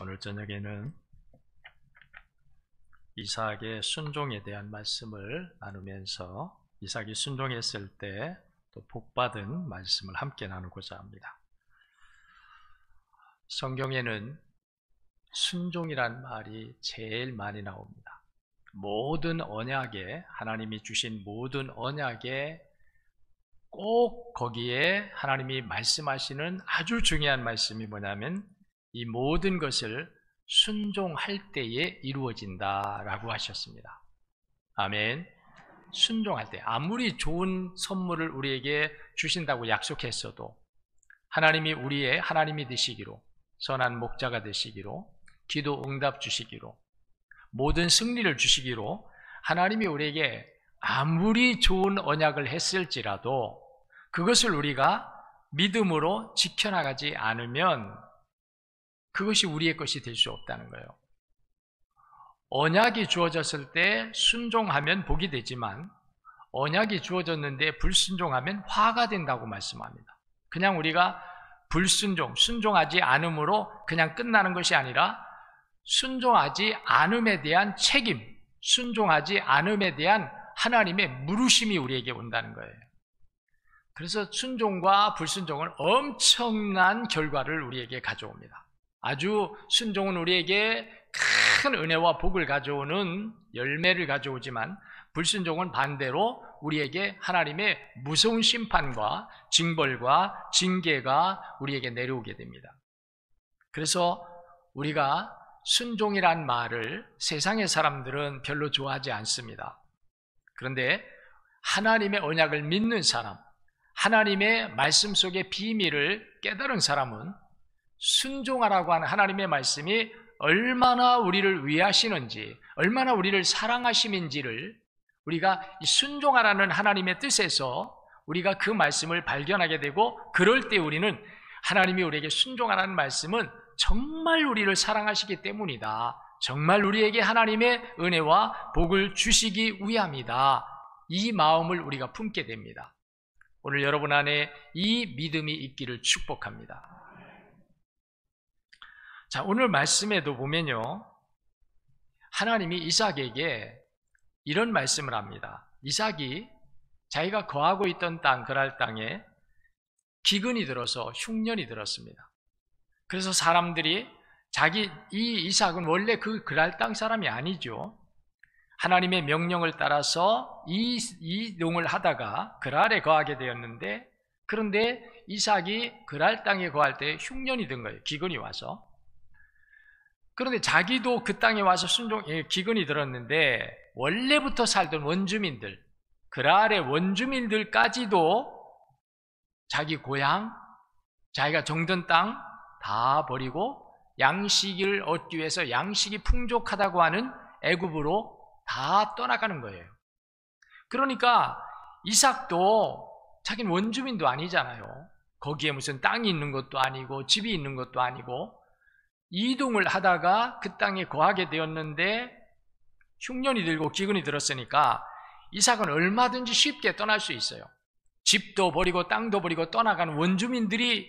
오늘 저녁에는 이삭의 순종에 대한 말씀을 나누면서 이삭이 순종했을 때 또 복받은 말씀을 함께 나누고자 합니다. 성경에는 순종이란 말이 제일 많이 나옵니다. 모든 언약에, 하나님이 주신 모든 언약에 꼭 거기에 하나님이 말씀하시는 아주 중요한 말씀이 뭐냐면 이 모든 것을 순종할 때에 이루어진다라고 하셨습니다. 아멘. 순종할 때, 아무리 좋은 선물을 우리에게 주신다고 약속했어도 하나님이 우리의 하나님이 되시기로, 선한 목자가 되시기로, 기도 응답 주시기로, 모든 승리를 주시기로 하나님이 우리에게 아무리 좋은 언약을 했을지라도 그것을 우리가 믿음으로 지켜나가지 않으면 그것이 우리의 것이 될 수 없다는 거예요. 언약이 주어졌을 때 순종하면 복이 되지만 언약이 주어졌는데 불순종하면 화가 된다고 말씀합니다. 그냥 우리가 불순종, 순종하지 않음으로 그냥 끝나는 것이 아니라 순종하지 않음에 대한 책임, 순종하지 않음에 대한 하나님의 물으심이 우리에게 온다는 거예요. 그래서 순종과 불순종은 엄청난 결과를 우리에게 가져옵니다. 아주 순종은 우리에게 큰 은혜와 복을 가져오는 열매를 가져오지만 불순종은 반대로 우리에게 하나님의 무서운 심판과 징벌과 징계가 우리에게 내려오게 됩니다. 그래서 우리가 순종이란 말을 세상의 사람들은 별로 좋아하지 않습니다. 그런데 하나님의 언약을 믿는 사람, 하나님의 말씀 속의 비밀을 깨달은 사람은 순종하라고 하는 하나님의 말씀이 얼마나 우리를 위하시는지, 얼마나 우리를 사랑하심인지를 우리가 이 순종하라는 하나님의 뜻에서 우리가 그 말씀을 발견하게 되고, 그럴 때 우리는 하나님이 우리에게 순종하라는 말씀은 정말 우리를 사랑하시기 때문이다, 정말 우리에게 하나님의 은혜와 복을 주시기 위함이다, 이 마음을 우리가 품게 됩니다. 오늘 여러분 안에 이 믿음이 있기를 축복합니다. 자, 오늘 말씀에도 보면요, 하나님이 이삭에게 이런 말씀을 합니다. 이삭이 자기가 거하고 있던 땅, 그랄 땅에 기근이 들어서 흉년이 들었습니다. 그래서 사람들이 이 이삭은 원래 그 그랄 땅 사람이 아니죠. 하나님의 명령을 따라서 이동을 하다가 그랄에 거하게 되었는데, 그런데 이삭이 그랄 땅에 거할 때 흉년이 든 거예요. 기근이 와서. 그런데 자기도 그 땅에 와서 기근이 들었는데 원래부터 살던 원주민들, 그랄의 원주민들까지도 자기 고향, 자기가 정든 땅 다 버리고 양식을 얻기 위해서 양식이 풍족하다고 하는 애굽으로 다 떠나가는 거예요. 그러니까 이삭도 자기는 원주민도 아니잖아요. 거기에 무슨 땅이 있는 것도 아니고 집이 있는 것도 아니고 이동을 하다가 그 땅에 거하게 되었는데 흉년이 들고 기근이 들었으니까 이삭은 얼마든지 쉽게 떠날 수 있어요. 집도 버리고 땅도 버리고 떠나가는 원주민들이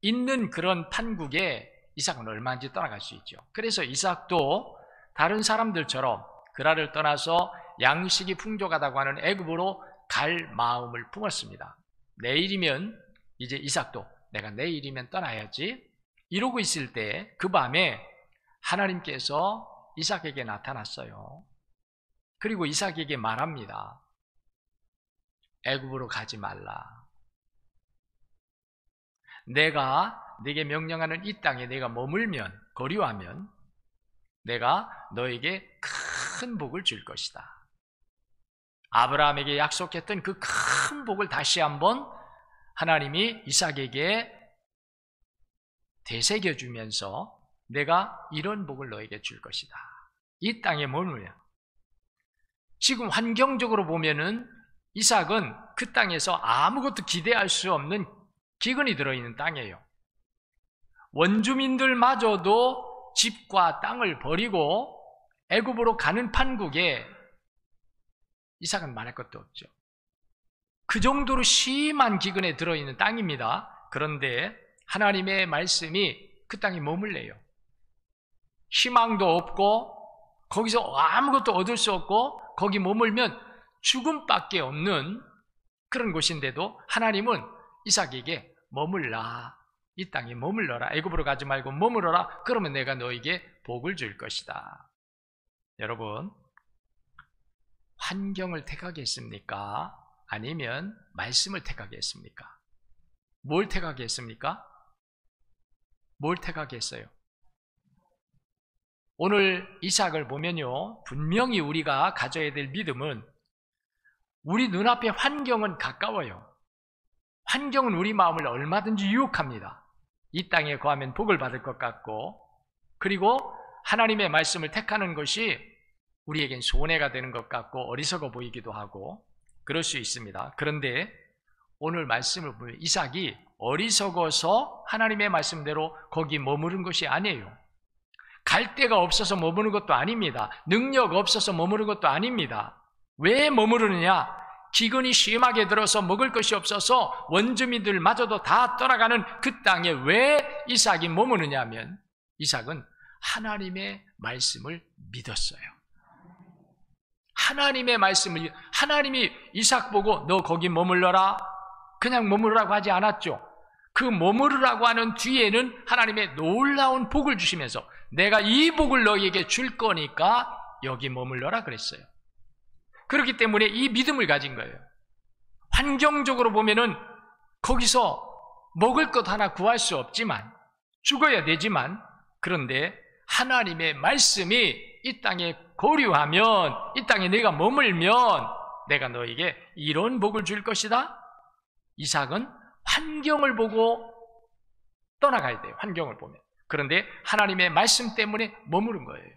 있는 그런 판국에 이삭은 얼마든지 떠나갈 수 있죠. 그래서 이삭도 다른 사람들처럼 그랄을 떠나서 양식이 풍족하다고 하는 애굽으로 갈 마음을 품었습니다. 내일이면 이제 이삭도 내가 내일이면 떠나야지 이러고 있을 때 그 밤에 하나님께서 이삭에게 나타났어요. 그리고 이삭에게 말합니다. 애굽으로 가지 말라. 내가 네게 명령하는 이 땅에 내가 머물면, 거류하면 내가 너에게 큰 복을 줄 것이다. 아브라함에게 약속했던 그 큰 복을 다시 한번 하나님이 이삭에게 되새겨주면서 내가 이런 복을 너에게 줄 것이다. 이 땅에 머물면. 지금 환경적으로 보면은 이삭은 그 땅에서 아무것도 기대할 수 없는 기근이 들어있는 땅이에요. 원주민들마저도 집과 땅을 버리고 애굽으로 가는 판국에 이삭은 말할 것도 없죠. 그 정도로 심한 기근에 들어있는 땅입니다. 그런데 하나님의 말씀이 그 땅에 머물래요. 희망도 없고 거기서 아무것도 얻을 수 없고 거기 머물면 죽음밖에 없는 그런 곳인데도 하나님은 이삭에게 머물라, 이 땅에 머물러라, 애굽으로 가지 말고 머물러라, 그러면 내가 너에게 복을 줄 것이다. 여러분, 환경을 택하겠습니까? 아니면 말씀을 택하겠습니까? 뭘 택하겠습니까? 뭘 택하겠어요? 오늘 이삭을 보면요, 분명히 우리가 가져야 될 믿음은 우리 눈앞에 환경은 가까워요. 환경은 우리 마음을 얼마든지 유혹합니다. 이 땅에 거하면 복을 받을 것 같고, 그리고 하나님의 말씀을 택하는 것이 우리에겐 손해가 되는 것 같고 어리석어 보이기도 하고 그럴 수 있습니다. 그런데 오늘 말씀을 보면 이삭이 어리석어서 하나님의 말씀대로 거기 머무른 것이 아니에요. 갈 데가 없어서 머무는 것도 아닙니다. 능력 없어서 머무는 것도 아닙니다. 왜 머무르느냐? 기근이 심하게 들어서 먹을 것이 없어서 원주민들마저도 다 떠나가는 그 땅에 왜 이삭이 머무느냐 하면 이삭은 하나님의 말씀을 믿었어요. 하나님의 말씀을, 하나님이 이삭 보고 너 거기 머물러라, 그냥 머무르라고 하지 않았죠. 그 머무르라고 하는 뒤에는 하나님의 놀라운 복을 주시면서 내가 이 복을 너희에게 줄 거니까 여기 머물러라 그랬어요. 그렇기 때문에 이 믿음을 가진 거예요. 환경적으로 보면은 거기서 먹을 것 하나 구할 수 없지만, 죽어야 되지만, 그런데 하나님의 말씀이 이 땅에 거류하면, 이 땅에 내가 머물면 내가 너에게 이런 복을 줄 것이다. 이삭은 환경을 보고 떠나가야 돼요. 환경을 보면. 그런데 하나님의 말씀 때문에 머무른 거예요.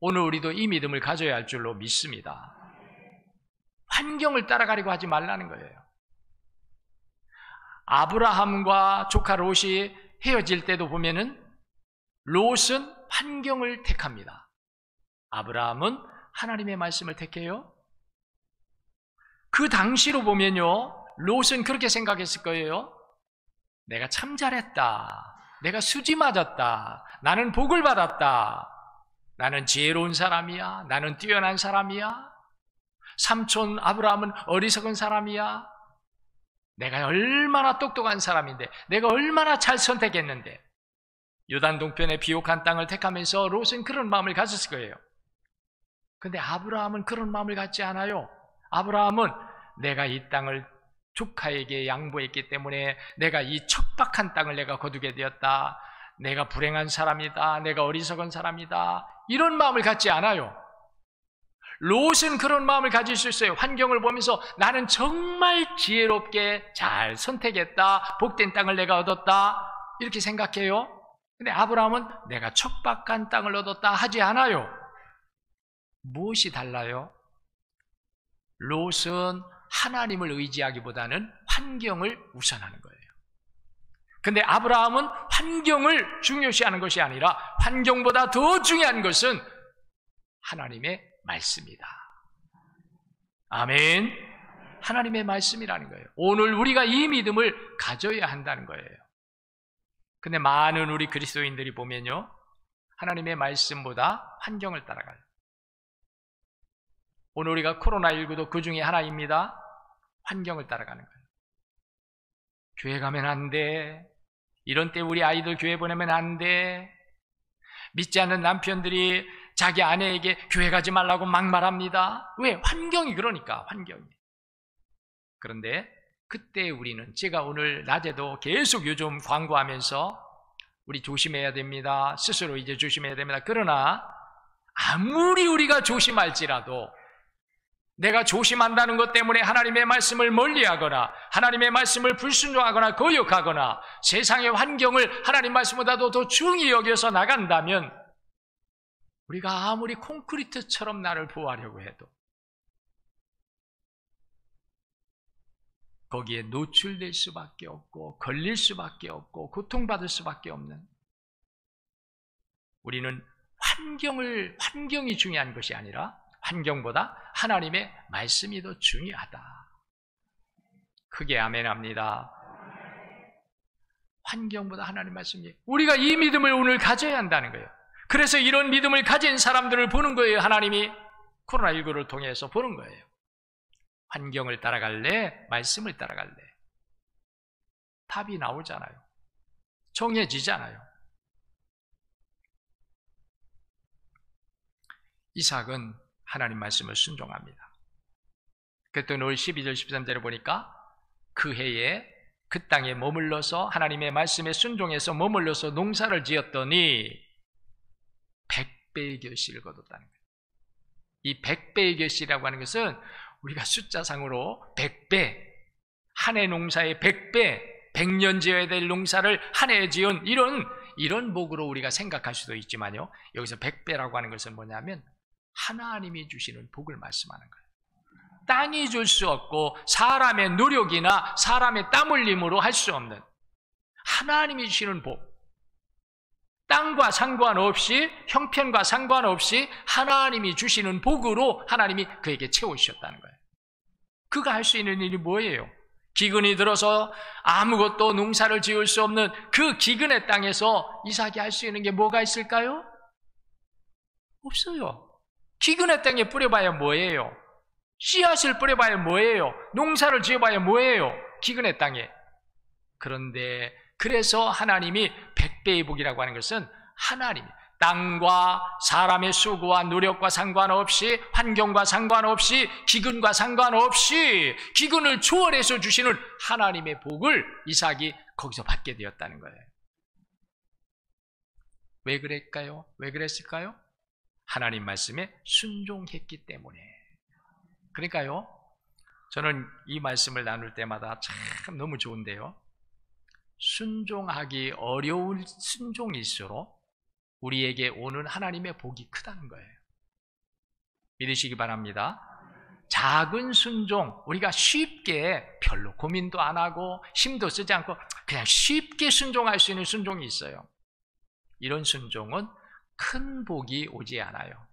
오늘 우리도 이 믿음을 가져야 할 줄로 믿습니다. 환경을 따라가려고 하지 말라는 거예요. 아브라함과 조카 롯이 헤어질 때도 보면은 롯은 환경을 택합니다. 아브라함은 하나님의 말씀을 택해요. 그 당시로 보면요, 롯은 그렇게 생각했을 거예요. 내가 참 잘했다. 내가 수지 맞았다. 나는 복을 받았다. 나는 지혜로운 사람이야. 나는 뛰어난 사람이야. 삼촌 아브라함은 어리석은 사람이야. 내가 얼마나 똑똑한 사람인데, 내가 얼마나 잘 선택했는데. 요단 동편의 비옥한 땅을 택하면서 롯은 그런 마음을 가졌을 거예요. 근데 아브라함은 그런 마음을 갖지 않아요. 아브라함은 내가 이 땅을 조카에게 양보했기 때문에 내가 이 척박한 땅을 내가 거두게 되었다. 내가 불행한 사람이다. 내가 어리석은 사람이다. 이런 마음을 갖지 않아요. 롯은 그런 마음을 가질 수 있어요. 환경을 보면서 나는 정말 지혜롭게 잘 선택했다. 복된 땅을 내가 얻었다. 이렇게 생각해요. 근데 아브라함은 내가 척박한 땅을 얻었다 하지 않아요. 무엇이 달라요? 롯은 하나님을 의지하기보다는 환경을 우선하는 거예요. 근데 아브라함은 환경을 중요시하는 것이 아니라 환경보다 더 중요한 것은 하나님의 말씀이다. 아멘. 하나님의 말씀이라는 거예요. 오늘 우리가 이 믿음을 가져야 한다는 거예요. 근데 많은 우리 그리스도인들이 보면요, 하나님의 말씀보다 환경을 따라가요. 오늘 우리가 코로나19도 그 중에 하나입니다. 환경을 따라가는 거예요. 교회 가면 안 돼. 이런 때 우리 아이들 교회 보내면 안 돼. 믿지 않는 남편들이 자기 아내에게 교회 가지 말라고 막 말합니다. 왜? 환경이 그러니까, 환경이. 그런데 그때 우리는, 제가 오늘 낮에도 계속 요즘 광고하면서 우리 조심해야 됩니다. 스스로 이제 조심해야 됩니다. 그러나 아무리 우리가 조심할지라도 내가 조심한다는 것 때문에 하나님의 말씀을 멀리하거나 하나님의 말씀을 불순종하거나 거역하거나 세상의 환경을 하나님 말씀보다도 더 중히 여겨서 나간다면 우리가 아무리 콘크리트처럼 나를 보호하려고 해도 거기에 노출될 수밖에 없고 걸릴 수밖에 없고 고통받을 수밖에 없는, 우리는 환경이 중요한 것이 아니라 환경보다 하나님의 말씀이 더 중요하다. 크게 아멘합니다. 환경보다 하나님 말씀이, 우리가 이 믿음을 오늘 가져야 한다는 거예요. 그래서 이런 믿음을 가진 사람들을 보는 거예요. 하나님이 코로나19를 통해서 보는 거예요. 환경을 따라갈래? 말씀을 따라갈래? 답이 나오잖아요. 정해지잖아요. 이삭은 하나님 말씀을 순종합니다. 그랬더니 오늘 12절 13절에 보니까 그 해에 그 땅에 머물러서 하나님의 말씀에 순종해서 머물러서 농사를 지었더니 100배의 결실을 거뒀다는 거예요. 이 100배의 결실이라고 하는 것은 우리가 숫자상으로 100배, 한 해 농사의 100배, 100년 지어야 될 농사를 한 해에 지은 이런 복으로 우리가 생각할 수도 있지만요, 여기서 100배라고 하는 것은 뭐냐면 하나님이 주시는 복을 말씀하는 거예요. 땅이 줄 수 없고 사람의 노력이나 사람의 땀 흘림으로 할 수 없는 하나님이 주시는 복, 땅과 상관없이, 형편과 상관없이 하나님이 주시는 복으로 하나님이 그에게 채우셨다는 거예요. 그가 할 수 있는 일이 뭐예요? 기근이 들어서 아무것도 농사를 지을 수 없는 그 기근의 땅에서 이삭이 할 수 있는 게 뭐가 있을까요? 없어요. 기근의 땅에 뿌려봐야 뭐예요? 씨앗을 뿌려봐야 뭐예요? 농사를 지어봐야 뭐예요? 기근의 땅에. 그런데 그래서 하나님이 100배의 복이라고 하는 것은 하나님이 땅과 사람의 수고와 노력과 상관없이, 환경과 상관없이, 기근과 상관없이 기근을 초월해서 주시는 하나님의 복을 이삭이 거기서 받게 되었다는 거예요. 왜 그랬을까요? 왜 그랬을까요? 하나님 말씀에 순종했기 때문에. 그러니까요, 저는 이 말씀을 나눌 때마다 참 너무 좋은데요, 순종하기 어려운 순종일수록 우리에게 오는 하나님의 복이 크다는 거예요. 믿으시기 바랍니다. 작은 순종, 우리가 쉽게 별로 고민도 안 하고 힘도 쓰지 않고 그냥 쉽게 순종할 수 있는 순종이 있어요. 이런 순종은 큰 복이 오지 않아요.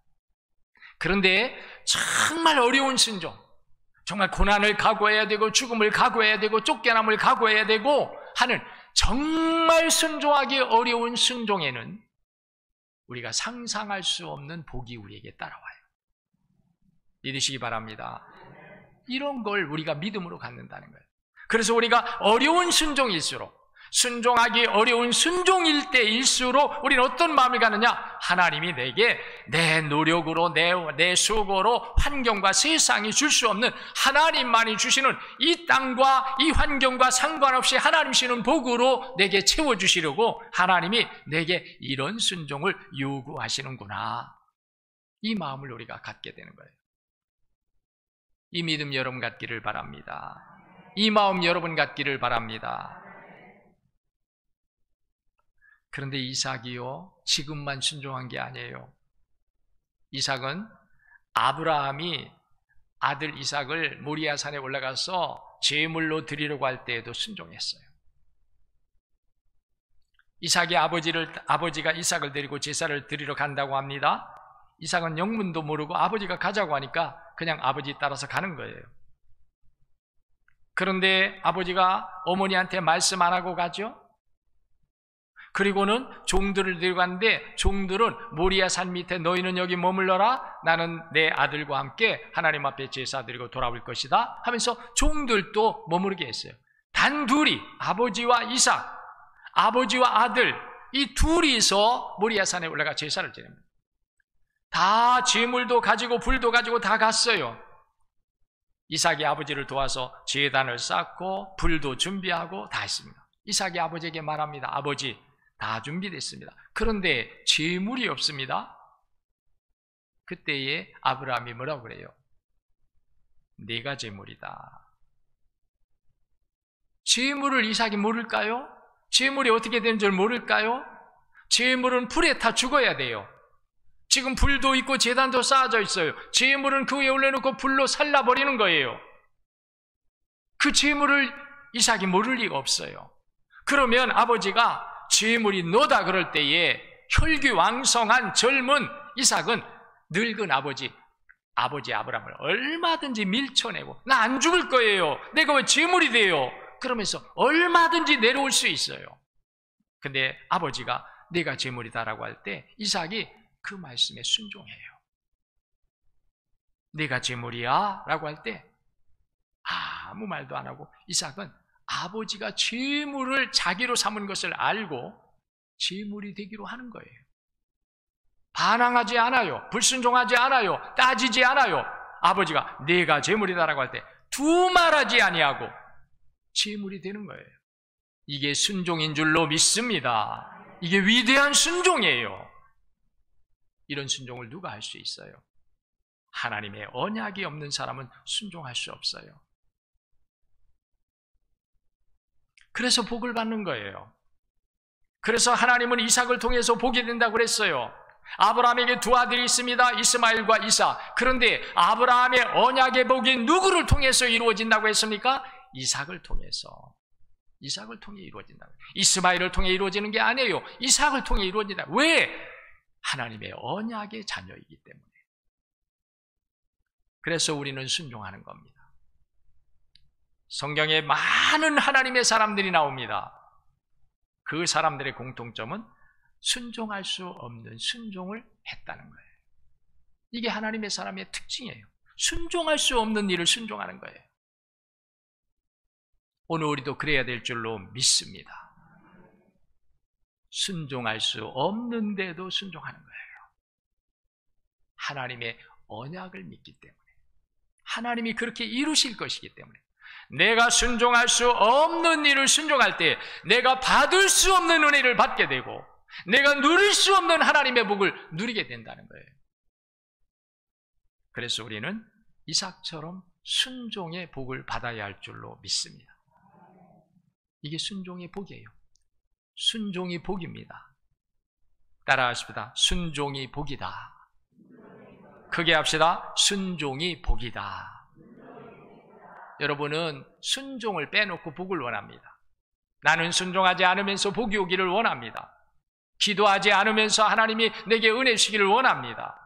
그런데 정말 어려운 순종, 정말 고난을 각오해야 되고 죽음을 각오해야 되고 쫓겨남을 각오해야 되고 하는 정말 순종하기 어려운 순종에는 우리가 상상할 수 없는 복이 우리에게 따라와요. 믿으시기 바랍니다. 이런 걸 우리가 믿음으로 갖는다는 거예요. 그래서 우리가 어려운 순종일수록, 순종하기 어려운 순종일 때일수록 우리는 어떤 마음을 갖느냐? 하나님이 내게 내 노력으로, 내 수고로 환경과 세상이 줄 수 없는 하나님만이 주시는 이 땅과 이 환경과 상관없이 하나님 주시는 복으로 내게 채워주시려고 하나님이 내게 이런 순종을 요구하시는구나, 이 마음을 우리가 갖게 되는 거예요. 이 믿음 여러분 갖기를 바랍니다. 이 마음 여러분 갖기를 바랍니다. 그런데 이삭이요, 지금만 순종한 게 아니에요. 이삭은 아브라함이 아들 이삭을 모리아 산에 올라가서 제물로 드리려고 할 때에도 순종했어요. 이삭의 아버지가 이삭을 데리고 제사를 드리러 간다고 합니다. 이삭은 영문도 모르고 아버지가 가자고 하니까 그냥 아버지 따라서 가는 거예요. 그런데 아버지가 어머니한테 말씀 안 하고 가죠. 그리고는 종들을 데리고 갔는데 종들은 모리아 산 밑에 너희는 여기 머물러라, 나는 내 아들과 함께 하나님 앞에 제사 드리고 돌아올 것이다 하면서 종들도 머무르게 했어요. 단 둘이, 아버지와 이삭, 아버지와 아들, 이 둘이서 모리아 산에 올라가 제사를 지냅니다. 다 제물도 가지고 불도 가지고 다 갔어요. 이삭이 아버지를 도와서 제단을 쌓고 불도 준비하고 다 했습니다. 이삭이 아버지에게 말합니다. 아버지, 다 준비됐습니다. 그런데 제물이 없습니다. 그때에 아브라함이 뭐라고 그래요? 내가 제물이다. 제물을 이삭이 모를까요? 제물이 어떻게 되는 줄 모를까요? 제물은 불에 타 죽어야 돼요. 지금 불도 있고 제단도 쌓아져 있어요. 제물은 그 위에 올려놓고 불로 살라버리는 거예요. 그 제물을 이삭이 모를 리가 없어요. 그러면 아버지가 제물이 너다 그럴 때에 혈기왕성한 젊은 이삭은 늙은 아버지 아브라함을 얼마든지 밀쳐내고 나 안 죽을 거예요, 내가 왜 제물이 돼요, 그러면서 얼마든지 내려올 수 있어요. 근데 아버지가 내가 재물이다라고 할 때 이삭이 그 말씀에 순종해요. 내가 재물이야 라고 할 때 아무 말도 안 하고 이삭은 아버지가 재물을 자기로 삼은 것을 알고 재물이 되기로 하는 거예요. 반항하지 않아요. 불순종하지 않아요. 따지지 않아요. 아버지가 내가 재물이다라고 할 때 두말하지 아니하고 재물이 되는 거예요. 이게 순종인 줄로 믿습니다. 이게 위대한 순종이에요. 이런 순종을 누가 할 수 있어요? 하나님의 언약이 없는 사람은 순종할 수 없어요. 그래서 복을 받는 거예요. 그래서 하나님은 이삭을 통해서 복이 된다고 그랬어요. 아브라함에게 두 아들이 있습니다. 이스마엘과 이삭. 그런데 아브라함의 언약의 복이 누구를 통해서 이루어진다고 했습니까? 이삭을 통해서. 이삭을 통해 이루어진다고. 이스마엘을 통해 이루어지는 게 아니에요. 이삭을 통해 이루어진다. 왜? 하나님의 언약의 자녀이기 때문에. 그래서 우리는 순종하는 겁니다. 성경에 많은 하나님의 사람들이 나옵니다. 그 사람들의 공통점은 순종할 수 없는 순종을 했다는 거예요. 이게 하나님의 사람의 특징이에요. 순종할 수 없는 일을 순종하는 거예요. 오늘 우리도 그래야 될 줄로 믿습니다. 순종할 수 없는데도 순종하는 거예요. 하나님의 언약을 믿기 때문에, 하나님이 그렇게 이루실 것이기 때문에, 내가 순종할 수 없는 일을 순종할 때 내가 받을 수 없는 은혜를 받게 되고 내가 누릴 수 없는 하나님의 복을 누리게 된다는 거예요. 그래서 우리는 이삭처럼 순종의 복을 받아야 할 줄로 믿습니다. 이게 순종의 복이에요. 순종이 복입니다. 따라하십시다. 순종이 복이다. 크게 합시다. 순종이 복이다. 여러분은 순종을 빼놓고 복을 원합니다. 나는 순종하지 않으면서 복이 오기를 원합니다. 기도하지 않으면서 하나님이 내게 은혜 주시기를 원합니다.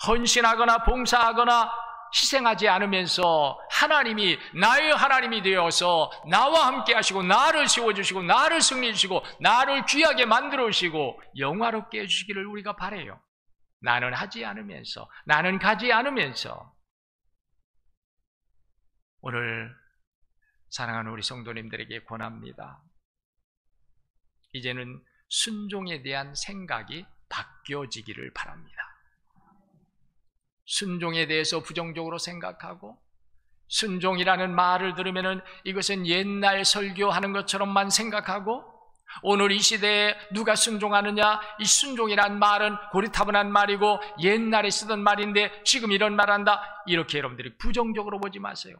헌신하거나 봉사하거나 희생하지 않으면서 하나님이 나의 하나님이 되어서 나와 함께 하시고 나를 세워주시고 나를 승리해 주시고 나를 귀하게 만들어 주시고 영화롭게 해주시기를 우리가 바라요. 나는 하지 않으면서, 나는 가지 않으면서. 오늘 사랑하는 우리 성도님들에게 권합니다. 이제는 순종에 대한 생각이 바뀌어지기를 바랍니다. 순종에 대해서 부정적으로 생각하고 순종이라는 말을 들으면 이것은 옛날 설교하는 것처럼만 생각하고 오늘 이 시대에 누가 순종하느냐, 이 순종이란 말은 고리타분한 말이고 옛날에 쓰던 말인데 지금 이런 말한다, 이렇게 여러분들이 부정적으로 보지 마세요.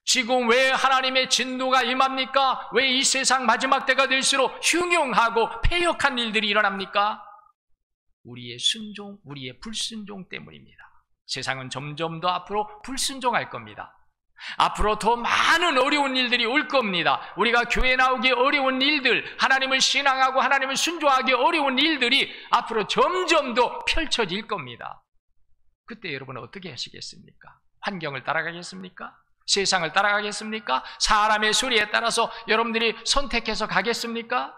지금 왜 하나님의 진노가 임합니까? 왜 이 세상 마지막 때가 될수록 흉흉하고 패역한 일들이 일어납니까? 우리의 순종, 우리의 불순종 때문입니다. 세상은 점점 더 앞으로 불순종할 겁니다. 앞으로 더 많은 어려운 일들이 올 겁니다. 우리가 교회 나오기 어려운 일들, 하나님을 신앙하고 하나님을 순종하기 어려운 일들이 앞으로 점점 더 펼쳐질 겁니다. 그때 여러분은 어떻게 하시겠습니까? 환경을 따라가겠습니까? 세상을 따라가겠습니까? 사람의 소리에 따라서 여러분들이 선택해서 가겠습니까?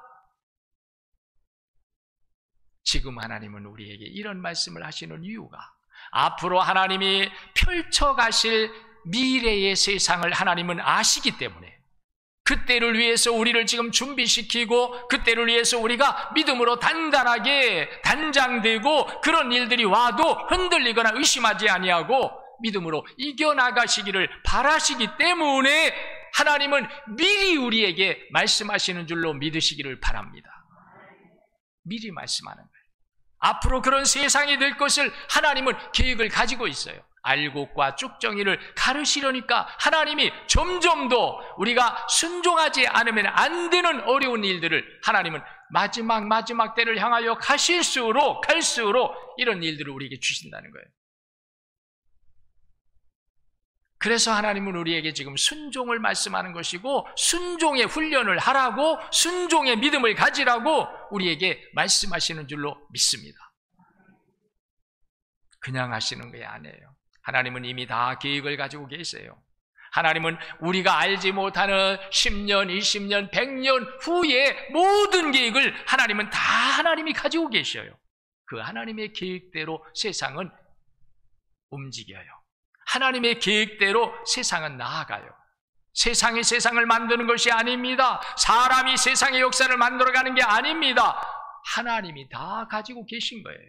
지금 하나님은 우리에게 이런 말씀을 하시는 이유가 앞으로 하나님이 펼쳐가실 미래의 세상을 하나님은 아시기 때문에 그때를 위해서 우리를 지금 준비시키고 그때를 위해서 우리가 믿음으로 단단하게 단장되고 그런 일들이 와도 흔들리거나 의심하지 아니하고 믿음으로 이겨나가시기를 바라시기 때문에 하나님은 미리 우리에게 말씀하시는 줄로 믿으시기를 바랍니다. 미리 말씀하는 거예요. 앞으로 그런 세상이 될 것을 하나님은 계획을 가지고 있어요. 알곡과 쭉정이를 가르시려니까 하나님이 점점 더 우리가 순종하지 않으면 안 되는 어려운 일들을 하나님은 마지막 때를 향하여 갈수록 이런 일들을 우리에게 주신다는 거예요. 그래서 하나님은 우리에게 지금 순종을 말씀하는 것이고 순종의 훈련을 하라고 순종의 믿음을 가지라고 우리에게 말씀하시는 줄로 믿습니다. 그냥 하시는 게 아니에요. 하나님은 이미 다 계획을 가지고 계세요. 하나님은 우리가 알지 못하는 10년, 20년, 100년 후에 모든 계획을 하나님은 다 하나님이 가지고 계셔요. 그 하나님의 계획대로 세상은 움직여요. 하나님의 계획대로 세상은 나아가요. 세상이 세상을 만드는 것이 아닙니다. 사람이 세상의 역사를 만들어가는 게 아닙니다. 하나님이 다 가지고 계신 거예요.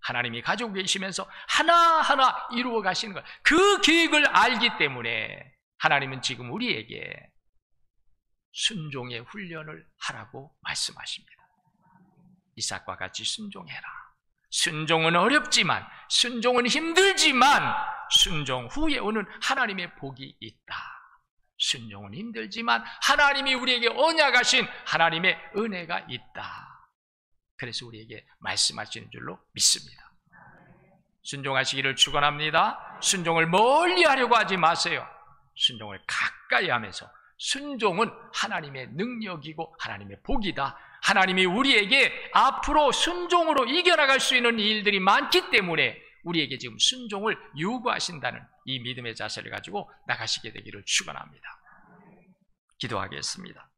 하나님이 가지고 계시면서 하나하나 이루어 가시는 거예요. 그 계획을 알기 때문에 하나님은 지금 우리에게 순종의 훈련을 하라고 말씀하십니다. 이삭과 같이 순종해라. 순종은 어렵지만, 순종은 힘들지만 순종 후에 오는 하나님의 복이 있다. 순종은 힘들지만 하나님이 우리에게 언약하신 하나님의 은혜가 있다. 그래서 우리에게 말씀하시는 줄로 믿습니다. 순종하시기를 축원합니다. 순종을 멀리 하려고 하지 마세요. 순종을 가까이 하면서, 순종은 하나님의 능력이고 하나님의 복이다. 하나님이 우리에게 앞으로 순종으로 이겨나갈 수 있는 일들이 많기 때문에 우리에게 지금 순종을 요구하신다는 이 믿음의 자세를 가지고 나가시게 되기를 축원합니다. 기도하겠습니다.